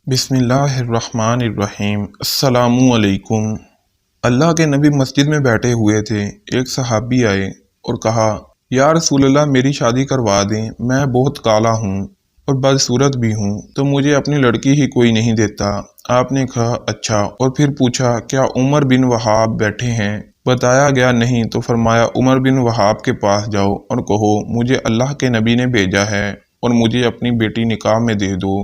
بسم اللہ الرحمن الرحیم۔ السلام علیکم۔ اللہ کے نبی مسجد میں بیٹھے ہوئے تھے۔ ایک صحابی آئے اور کہا، یا رسول اللہ میری شادی کروا دیں، میں بہت کالا ہوں اور بدصورت بھی ہوں، تو مجھے اپنی لڑکی ہی کوئی نہیں دیتا۔ آپ نے کہا اچھا، اور پھر پوچھا کیا عمر بن وہاب بیٹھے ہیں؟ بتایا گیا نہیں، تو فرمایا عمر بن وہاب کے پاس جاؤ اور کہو مجھے اللہ کے نبی نے بھیجا ہے اور مجھے اپنی بیٹی نکاح میں دے دو۔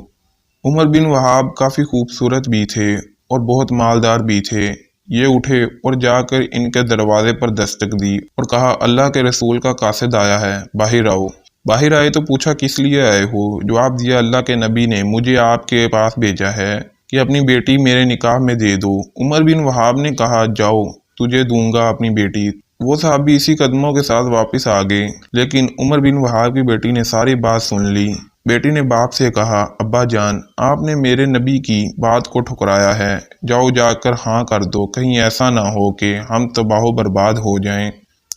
عمر بن وہاب کافی خوبصورت بھی تھے اور بہت مالدار بھی تھے۔ یہ اٹھے اور جا کر ان کے دروازے پر دستک دی اور کہا اللہ کے رسول کا قاصد آیا ہے، باہر آؤ۔ باہر آئے تو پوچھا کس لیے آئے ہو؟ جواب دیا اللہ کے نبی نے مجھے آپ کے پاس بھیجا ہے کہ اپنی بیٹی میرے نکاح میں دے دو۔ عمر بن وہاب نے کہا جاؤ، تجھے دوں گا اپنی بیٹی۔ وہ صحابی اسی قدموں کے ساتھ واپس آ گئے، لیکن عمر بن وہاب کی بیٹی نے ساری بات سن لی۔ بیٹی نے باپ سے کہا ابا جان، آپ نے میرے نبی کی بات کو ٹھکرایا ہے، جاؤ جا کر ہاں کر دو، کہیں ایسا نہ ہو کہ ہم تباہ و برباد ہو جائیں۔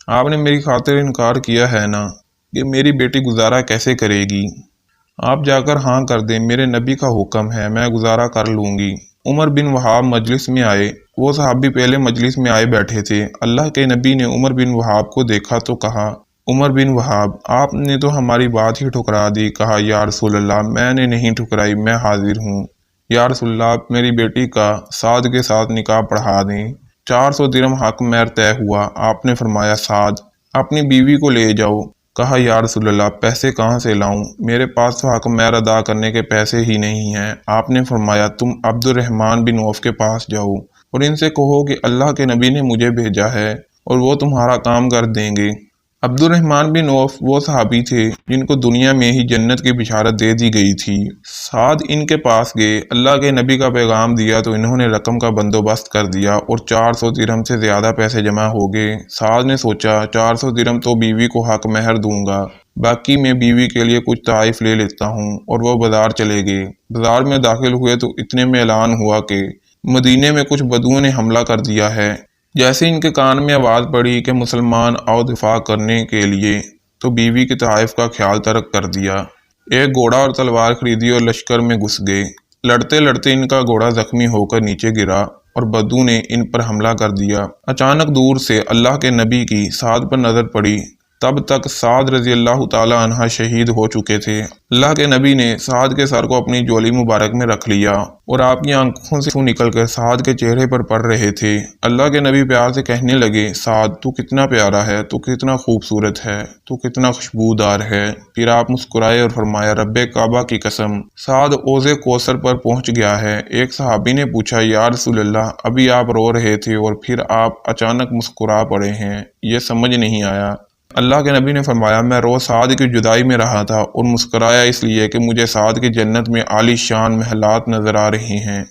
آپ نے میری خاطر انکار کیا ہے نا، کہ میری بیٹی گزارا کیسے کرے گی؟ آپ جا کر ہاں کر دیں، میرے نبی کا حکم ہے، میں گزارا کر لوں گی۔ عمر بن وہاب مجلس میں آئے۔ وہ صحابی پہلے مجلس میں آئے بیٹھے تھے۔ اللہ کے نبی نے عمر بن وہاب کو دیکھا تو کہا عمر بن وہاب، آپ نے تو ہماری بات ہی ٹھکرا دی۔ کہا یا رسول اللہ میں نے نہیں ٹھکرائی، میں حاضر ہوں۔ یا رسول اللہ آپ میری بیٹی کا سعد کے ساتھ نکاح پڑھا دیں۔ 400 درہم حق مہر طے ہوا۔ آپ نے فرمایا سعد اپنی بیوی کو لے جاؤ۔ کہا یا رسول اللہ پیسے کہاں سے لاؤں؟ میرے پاس تو حق مہر ادا کرنے کے پیسے ہی نہیں ہیں۔ آپ نے فرمایا تم عبد الرحمن بن عوف کے پاس جاؤ اور ان سے کہو کہ اللہ کے نبی نے مجھے بھیجا ہے اور وہ تمہارا کام کر دیں گے۔ عبد الرحمن بن عوف وہ صحابی تھے جن کو دنیا میں ہی جنت کی بشارت دے دی گئی تھی۔ سعد ان کے پاس گئے، اللہ کے نبی کا پیغام دیا تو انہوں نے رقم کا بندوبست کر دیا اور 400 درہم سے زیادہ پیسے جمع ہو گئے۔ سعد نے سوچا 400 درہم تو بیوی کو حق مہر دوں گا، باقی میں بیوی کے لیے کچھ تحائف لے لیتا ہوں، اور وہ بازار چلے گئے۔ بازار میں داخل ہوئے تو اتنے میں اعلان ہوا کہ مدینے میں کچھ بدوؤں نے حملہ کر دیا ہے۔ جیسے ان کے کان میں آواز پڑی کہ مسلمان آؤ دفاع کرنے کے لیے، تو بیوی کے تحائف کا خیال ترک کر دیا۔ ایک گھوڑا اور تلوار خریدی اور لشکر میں گھس گئے۔ لڑتے لڑتے ان کا گھوڑا زخمی ہو کر نیچے گرا اور بدو نے ان پر حملہ کر دیا۔ اچانک دور سے اللہ کے نبی کی سعد پر نظر پڑی۔ تب تک سعد رضی اللہ تعالی عنہ شہید ہو چکے تھے۔ اللہ کے نبی نے سعد کے سر کو اپنی جولی مبارک میں رکھ لیا اور آپ کی آنکھوں سے نکل کر سعد کے چہرے پر پڑ رہے تھے۔ اللہ کے نبی پیار سے کہنے لگے سعد تو کتنا پیارا ہے، تو کتنا خوبصورت ہے، تو کتنا خوشبودار ہے۔ پھر آپ مسکرائے اور فرمایا رب کعبہ کی قسم، سعد حوض کوثر پر پہنچ گیا ہے۔ ایک صحابی نے پوچھا یا رسول اللہ ابھی آپ رو رہے تھے اور پھر آپ اچانک مسکرا پڑے ہیں، یہ سمجھ نہیں آیا۔ اللہ کے نبی نے فرمایا میں رو سعد کی جدائی میں رہا تھا اور مسکرایا اس لیے کہ مجھے سعد کی جنت میں عالی شان محلات نظر آ رہی ہیں۔